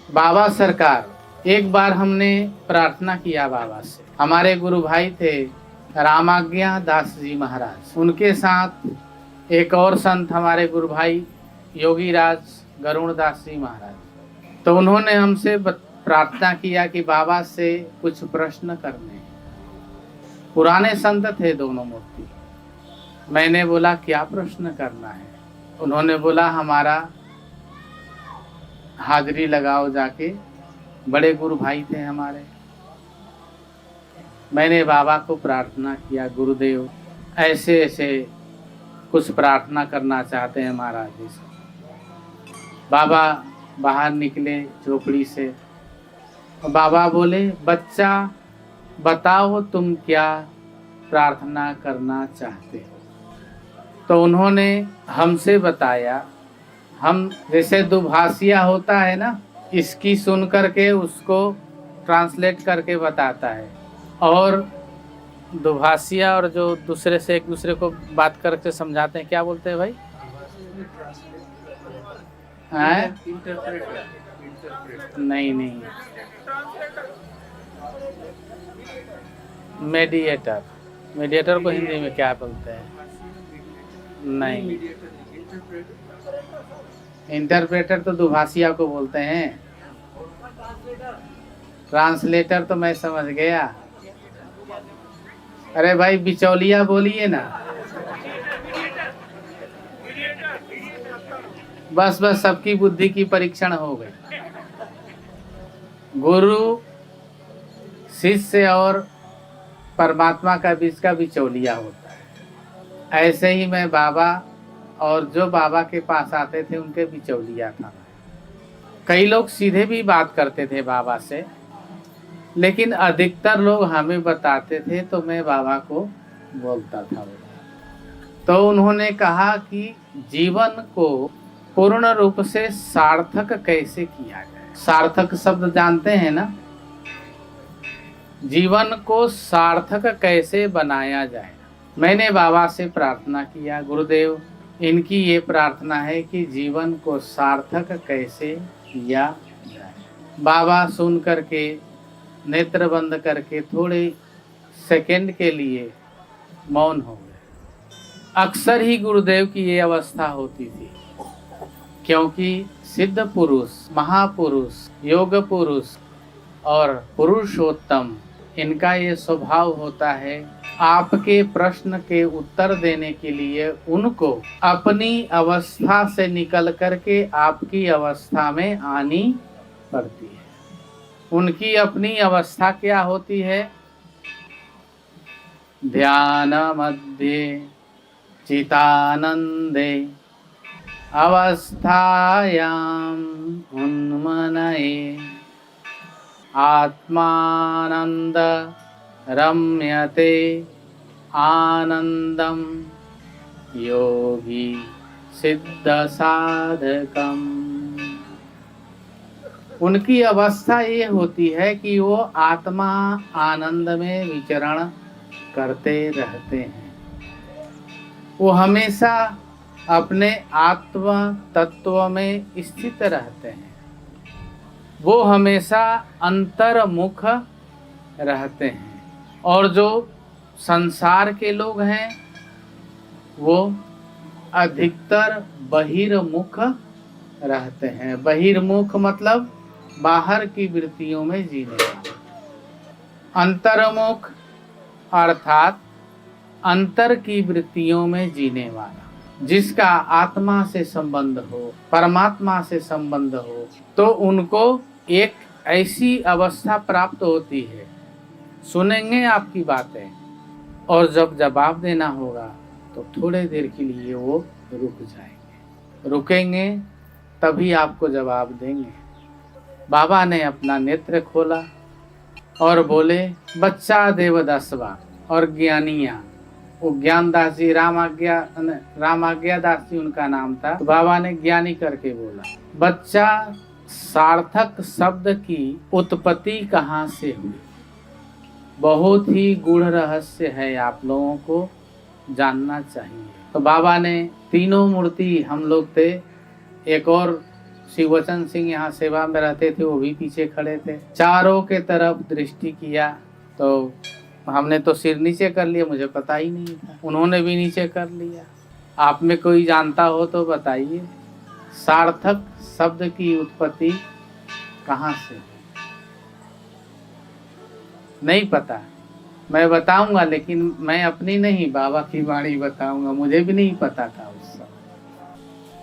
बाबा सरकार, एक बार हमने प्रार्थना किया बाबा से। हमारे गुरु भाई थे रामाज्ञा दास जी महाराज, उनके साथ एक और संत हमारे गुरु भाई योगी राज गरुण दास जी महाराज। तो उन्होंने हमसे प्रार्थना किया कि बाबा से कुछ प्रश्न करने हैं। पुराने संत थे दोनों मूर्ति। मैंने बोला क्या प्रश्न करना है? उन्होंने बोला हमारा हाजिरी लगाओ जाके, बड़े गुरु भाई थे हमारे। मैंने बाबा को प्रार्थना किया, गुरुदेव ऐसे ऐसे कुछ प्रार्थना करना चाहते हैं महाराज जी से। बाबा बाहर निकले झोपड़ी से। बाबा बोले, बच्चा बताओ तुम क्या प्रार्थना करना चाहते हो? तो उन्होंने हमसे बताया, हम जैसे दुभाषिया होता है ना, इसकी सुन करके उसको ट्रांसलेट करके बताता है, और दुभाषिया और जो दूसरे से एक दूसरे को बात करके समझाते हैं, क्या बोलते हैं भाई? नहीं, मेडिएटर को हिंदी में क्या बोलते हैं? नहीं, इंटरप्रेटर तो दुभाषिया को बोलते हैं। ट्रांसलेटर तो मैं समझ गया। अरे भाई बिचौलिया बोलिए ना। बस सबकी बुद्धि की परीक्षण हो गई। गुरु शिष्य और परमात्मा का बीच का बिचौलिया होता है। ऐसे ही मैं बाबा और जो बाबा के पास आते थे उनके बिचौलिया था। कई लोग सीधे भी बात करते थे बाबा से, लेकिन अधिकतर लोग हमें बताते थे तो मैं बाबा को बोलता था। तो उन्होंने कहा कि जीवन को पूर्ण रूप से सार्थक कैसे किया जाए। सार्थक शब्द जानते हैं ना? जीवन को सार्थक कैसे बनाया जाए। मैंने बाबा से प्रार्थना किया, गुरुदेव इनकी ये प्रार्थना है कि जीवन को सार्थक कैसे किया जाए। बाबा सुन करके नेत्र बंद करके थोड़े सेकंड के लिए मौन हो गए। अक्सर ही गुरुदेव की ये अवस्था होती थी, क्योंकि सिद्ध पुरुष, महापुरुष, योग पुरुष और पुरुषोत्तम, इनका ये स्वभाव होता है आपके प्रश्न के उत्तर देने के लिए उनको अपनी अवस्था से निकल करके आपकी अवस्था में आनी पड़ती है। उनकी अपनी अवस्था क्या होती है? ध्यान मध्ये चितानंदे अवस्थायाम उन्मनये आत्मानंद रम्यते आनंदम योगी सिद्ध साधकम। उनकी अवस्था ये होती है कि वो आत्मा आनंद में विचरण करते रहते हैं। वो हमेशा अपने आत्म तत्व में स्थित रहते हैं। वो हमेशा अंतर्मुख रहते हैं। और जो संसार के लोग हैं वो अधिकतर बहिर्मुख रहते हैं। बहिर्मुख मतलब बाहर की वृत्तियों में जीने वाले। अंतर्मुख अर्थात अंतर की वृत्तियों में जीने वाला, जिसका आत्मा से संबंध हो, परमात्मा से संबंध हो, तो उनको एक ऐसी अवस्था प्राप्त होती है। सुनेंगे आपकी बातें और जब जवाब देना होगा तो थोड़े देर के लिए वो रुक जाएंगे, रुकेंगे तभी आपको जवाब देंगे। बाबा ने अपना नेत्र खोला और बोले, बच्चा देवदासवा और ज्ञानिया, वो ज्ञानदास जी, रामाज्ञा दास जी उनका नाम था। तो बाबा ने ज्ञानी करके बोला, बच्चा सार्थक शब्द की उत्पत्ति कहाँ से हुई? बहुत ही गूढ़ रहस्य है, आप लोगों को जानना चाहिए। तो बाबा ने तीनों मूर्ति, हम लोग थे, एक और शिववचन सिंह यहाँ सेवा में रहते थे, वो भी पीछे खड़े थे। चारों के तरफ दृष्टि किया तो हमने तो सिर नीचे कर लिया, मुझे पता ही नहीं था। उन्होंने भी नीचे कर लिया। आप में कोई जानता हो तो बताइए, सार्थक शब्द की उत्पत्ति कहाँ से? नहीं पता। मैं बताऊंगा, लेकिन मैं अपनी नहीं, बाबा की वाणी बताऊंगा। मुझे भी नहीं पता था उस समय।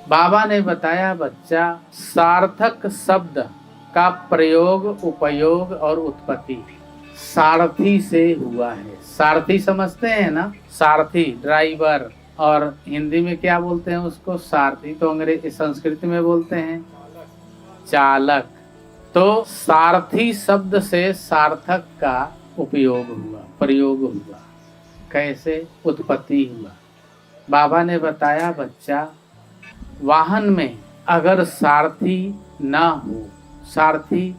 बाबा ने बताया, बच्चा, सार्थक शब्द का प्रयोग, उपयोग और उत्पत्ति सारथी से हुआ है। सारथी समझते हैं ना? सारथी, ड्राइवर। और हिंदी में क्या बोलते हैं उसको? सारथी तो अंग्रेजी संस्कृत में बोलते हैं चालक। तो सारथी शब्द से सार्थक का उपयोग हुआ, प्रयोग हुआ। कैसे? उत्पत्ति हुआ। बाबा ने बताया, बच्चा, वाहन में अगर सारथी ना हो, सारथी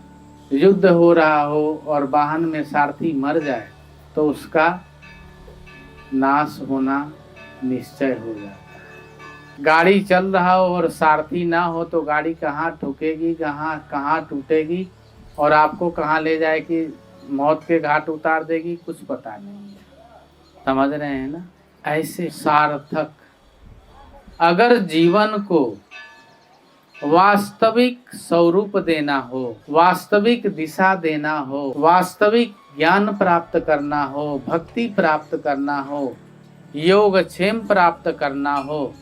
युद्ध हो रहा हो और वाहन में सारथी मर जाए तो उसका नाश होना निश्चय हो जाता है। गाड़ी चल रहा हो और सारथी ना हो तो गाड़ी कहाँ ठुकेगी, कहाँ टूटेगी और आपको कहाँ ले जाएगी, मौत के घाट उतार देगी, कुछ पता नहीं है। समझ रहे हैं ना? ऐसे सार्थक, अगर जीवन को वास्तविक स्वरूप देना हो, वास्तविक दिशा देना हो, वास्तविक ज्ञान प्राप्त करना हो, भक्ति प्राप्त करना हो, योगक्षेम प्राप्त करना हो,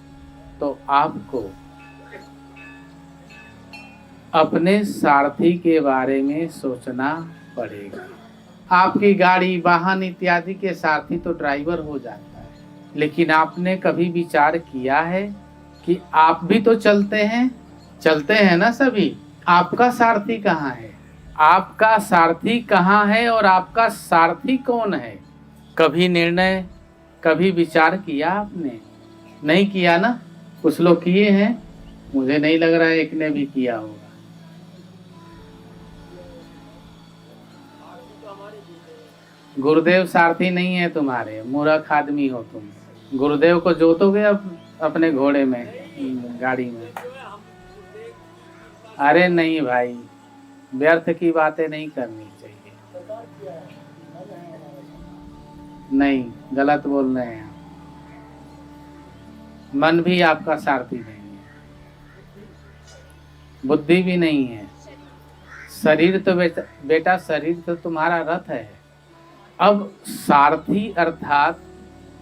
तो आपको अपने सारथी के बारे में सोचना पड़ेगा। आपकी गाड़ी, वाहन इत्यादि के सारथी तो ड्राइवर हो जाता है, लेकिन आपने कभी विचार किया है कि आप भी तो चलते हैं ना सभी? आपका सारथी कहाँ है? आपका सारथी कहाँ है और आपका सारथी कौन है? कभी निर्णय, कभी विचार किया आपने? नहीं किया ना? कुछ लोग किए हैं, मुझे नहीं लग रहा है एक ने भी किया होगा। गुरुदेव सारथी नहीं है तुम्हारे, मूर्ख आदमी हो तुम। गुरुदेव को जोतोगे अपने घोड़े में, गाड़ी में? अरे नहीं भाई, व्यर्थ की बातें नहीं करनी चाहिए। नहीं, गलत बोल रहे हैं। मन भी आपका सारथी नहीं है, बुद्धि भी नहीं है। शरीर तो बेटा शरीर तो तुम्हारा रथ है। अब सारथी अर्थात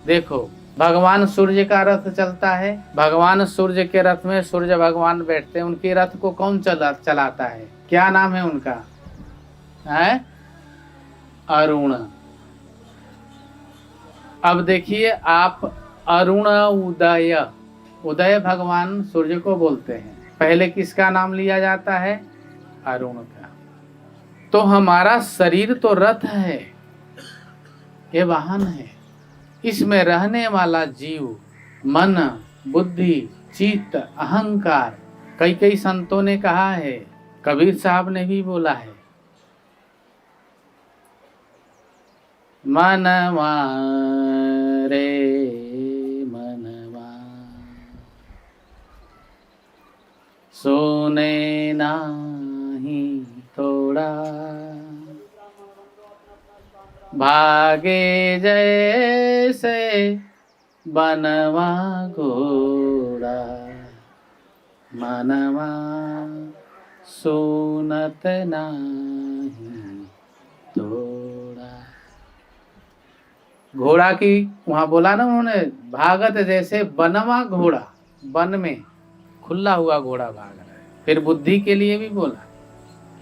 देखो, भगवान सूर्य का रथ चलता है। भगवान सूर्य के रथ में सूर्य भगवान बैठते हैं। उनके रथ को कौन चलाता है? क्या नाम है उनका? है अरुण। अब देखिए आप, अरुण उदय, उदय भगवान सूर्य को बोलते हैं। पहले किसका नाम लिया जाता है? अरुण का। तो हमारा शरीर तो रथ है, ये वाहन है। इसमें रहने वाला जीव, मन, बुद्धि, चित्त, अहंकार, कई संतों ने कहा है, कबीर साहब ने भी बोला है, मनवा रे मनवा सोने नाही थोड़ा, भागे जैसे बनवा घोड़ा, मनवा सुनत नाही थोड़ा। घोड़ा की वहां बोला ना उन्होंने, भागत जैसे बनवा घोड़ा, वन में खुला हुआ घोड़ा भाग रहा है। फिर बुद्धि के लिए भी बोला,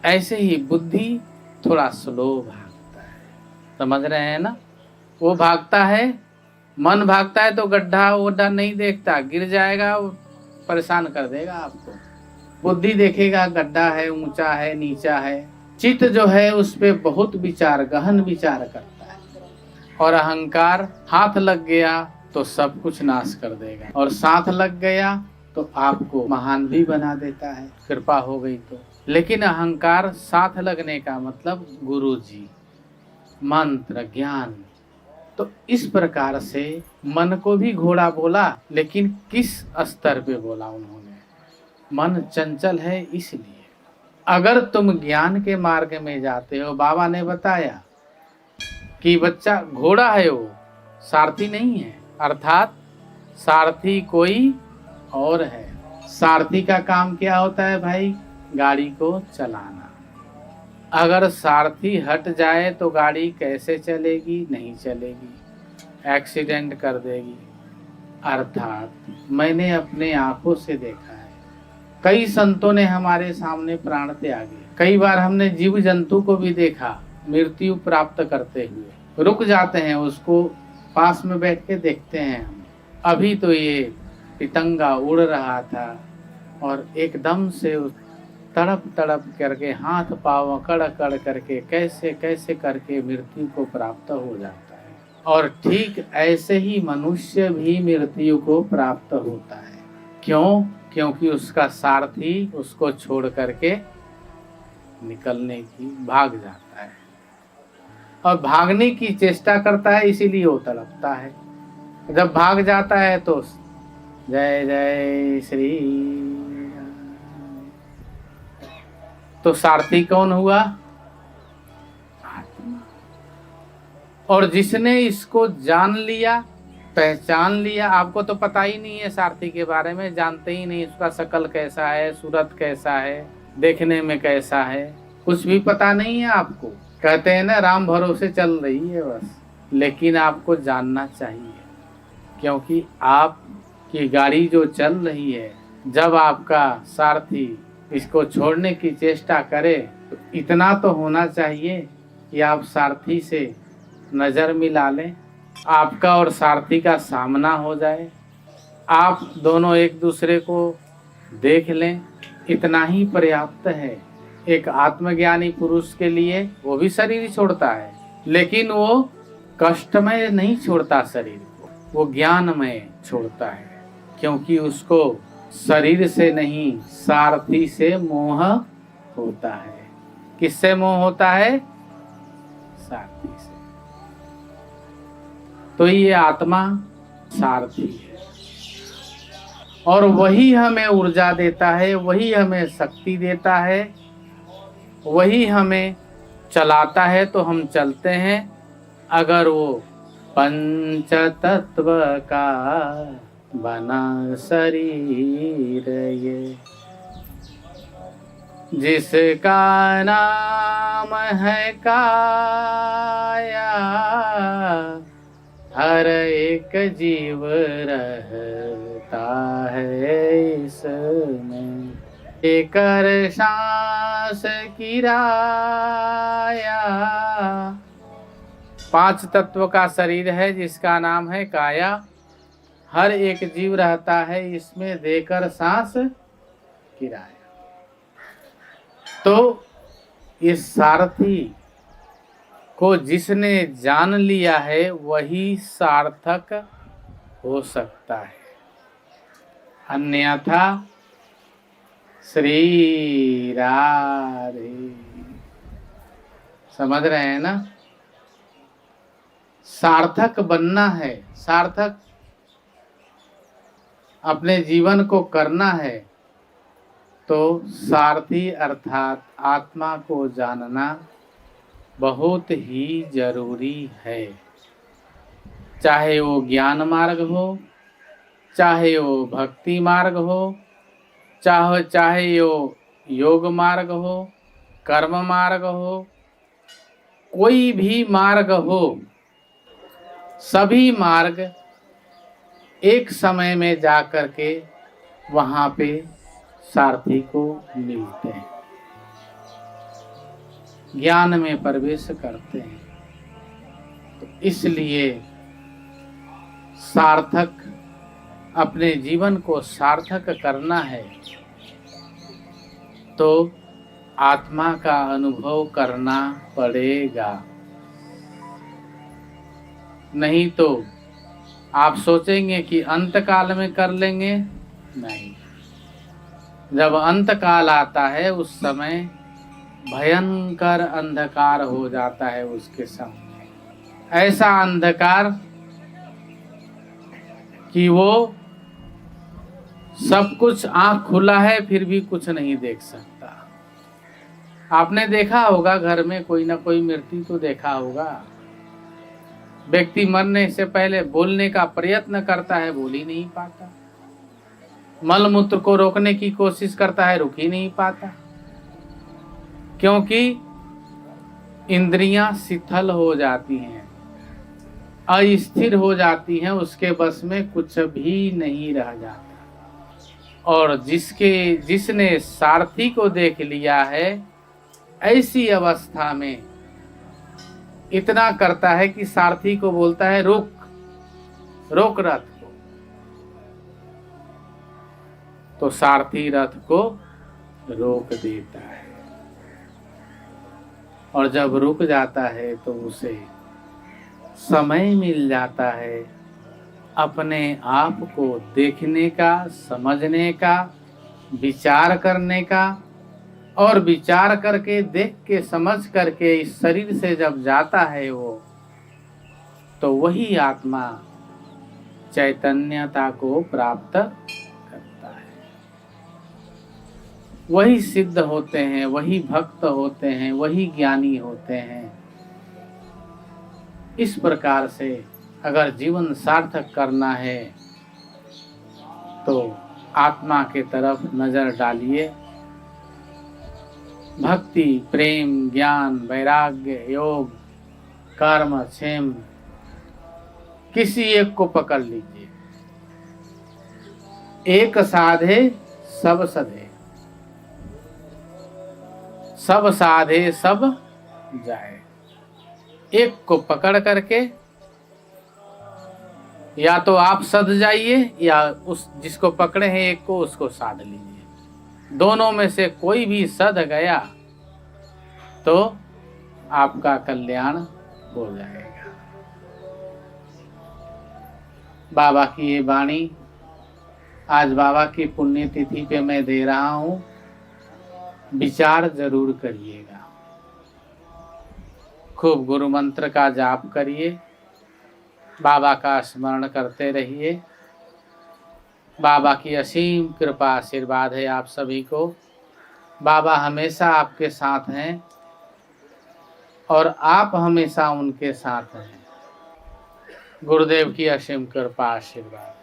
ऐसे ही बुद्धि थोड़ा स्लो भागता है। समझ रहे हैं ना? वो भागता है, मन भागता है तो गड्ढा वड्ढा नहीं देखता, गिर जाएगा, परेशान कर देगा आपको। बुद्धि देखेगा गड्ढा है, ऊंचा है, नीचा है। चित्त जो है उस पे बहुत विचार, गहन विचार करता है। और अहंकार हाथ लग गया तो सब कुछ नाश कर देगा, और साथ लग गया तो आपको महान भी बना देता है, कृपा हो गई तो। लेकिन अहंकार साथ लगने का मतलब गुरु जी, मंत्र, ज्ञान। तो इस प्रकार से मन को भी घोड़ा बोला, लेकिन किस स्तर पे बोला उन्होंने? मन चंचल है इसलिए। अगर तुम ज्ञान के मार्ग में जाते हो, बाबा ने बताया कि बच्चा घोड़ा है, वो सारथी नहीं है, अर्थात सारथी कोई और है। सारथी का काम क्या होता है भाई? गाड़ी को चलाना। अगर सारथी हट जाए तो गाड़ी कैसे चलेगी? नहीं चलेगी, एक्सीडेंट कर देगी। अर्थात मैंने अपने आंखों से देखा है, कई संतों ने हमारे सामने प्राण त्यागे। कई बार हमने जीव जंतु को भी देखा मृत्यु प्राप्त करते हुए, रुक जाते हैं, उसको पास में बैठ के देखते हैं हम। अभी तो ये पितंगा उड़ रहा था और एकदम से तड़प तड़प करके हाथ पाँव अकड़ अकड़ करके कैसे कैसे करके मृत्यु को प्राप्त हो जाता है। और ठीक ऐसे ही मनुष्य भी मृत्यु को प्राप्त होता है। क्यों? क्योंकि उसका सारथी उसको छोड़ करके निकलने की भाग जाता है, और भागने की चेष्टा करता है, इसीलिए वो तड़पता है। जब भाग जाता है तो जय जय श्री राम। तो सारथी कौन हुआ? आत्मा। और जिसने इसको जान लिया, पहचान लिया, आपको तो पता ही नहीं है सारथी के बारे में, जानते ही नहीं उसका शकल कैसा है, सूरत कैसा है, देखने में कैसा है, कुछ भी पता नहीं है आपको। कहते हैं ना राम भरोसे चल रही है बस, लेकिन आपको जानना चाहिए, क्योंकि आपकी गाड़ी जो चल रही है, जब आपका सारथी इसको छोड़ने की चेष्टा करे तो इतना तो होना चाहिए कि आप सारथी से नज़र मिला लें, आपका और सारथी का सामना हो जाए, आप दोनों एक दूसरे को देख लें, इतना ही पर्याप्त है। एक आत्मज्ञानी पुरुष के लिए वो भी शरीर छोड़ता है, लेकिन वो कष्टमय नहीं छोड़ता शरीर को, वो ज्ञानमय छोड़ता है, क्योंकि उसको शरीर से नहीं सारथी से मोह होता है। किससे मोह होता है? सारथी से। तो ये आत्मा सारथी है, और वही हमें ऊर्जा देता है, वही हमें शक्ति देता है, वही हमें चलाता है तो हम चलते हैं। अगर वो पंच तत्व का बना शरीर ये, जिसका नाम है काया, हर एक जीव रहता है इसमें, लेकर सांस किराया। 5 तत्व का शरीर है जिसका नाम है काया, हर एक जीव रहता है इसमें, देकर सांस किराया। तो इस सारथी को जिसने जान लिया है वही सार्थक हो सकता है, अन्यथा श्री राधे। समझ रहे हैं ना? सार्थक बनना है, सार्थक अपने जीवन को करना है, तो सारथी अर्थात आत्मा को जानना बहुत ही जरूरी है। चाहे वो ज्ञान मार्ग हो, चाहे वो भक्ति मार्ग हो, चाहे वो योग मार्ग हो, कर्म मार्ग हो, कोई भी मार्ग हो, सभी मार्ग एक समय में जाकर के वहाँ पे सारथी को मिलते हैं, ज्ञान में प्रवेश करते हैं। तो इसलिए सार्थक, अपने जीवन को सार्थक करना है तो आत्मा का अनुभव करना पड़ेगा। नहीं तो आप सोचेंगे कि अंत काल में कर लेंगे, नहीं। जब अंत काल आता है उस समय भयंकर अंधकार हो जाता है उसके सामने, ऐसा अंधकार कि वो सब कुछ आंख खुला है फिर भी कुछ नहीं देख सकता। आपने देखा होगा घर में कोई ना कोई मृत्यु तो देखा होगा। व्यक्ति मरने से पहले बोलने का प्रयत्न करता है, बोल ही नहीं पाता। मल मूत्र को रोकने की कोशिश करता है, रुक ही नहीं पाता, क्योंकि इंद्रियां शिथिल हो जाती हैं, अस्थिर हो जाती हैं, उसके बस में कुछ भी नहीं रह जाता। और जिसने सारथी को देख लिया है, ऐसी अवस्था में इतना करता है कि सारथी को बोलता है रोक रथ को, तो सारथी रथ को रोक देता है। और जब रुक जाता है तो उसे समय मिल जाता है अपने आप को देखने का, समझने का, विचार करने का, और विचार करके, देख के, समझ करके इस शरीर से जब जाता है वो, तो वही आत्मा चैतन्यता को प्राप्त करता है। वही सिद्ध होते हैं, वही भक्त होते हैं, वही ज्ञानी होते हैं। इस प्रकार से अगर जीवन सार्थक करना है तो आत्मा के तरफ नजर डालिए। भक्ति, प्रेम, ज्ञान, वैराग्य, योग, कर्म, क्षेम, किसी एक को पकड़ लीजिए। एक साधे सब सधे, सब साधे सब जाए। एक को पकड़ करके या तो आप सध जाइए या उस जिसको पकड़े हैं एक को, उसको साध लीजिए। दोनों में से कोई भी सध गया तो आपका कल्याण हो जाएगा। बाबा की ये वाणी आज बाबा की पुण्यतिथि पे मैं दे रहा हूँ, विचार जरूर करिएगा। खूब गुरु मंत्र का जाप करिए, बाबा का स्मरण करते रहिए। बाबा की असीम कृपा आशीर्वाद है आप सभी को। बाबा हमेशा आपके साथ हैं और आप हमेशा उनके साथ हैं। गुरुदेव की असीम कृपा आशीर्वाद।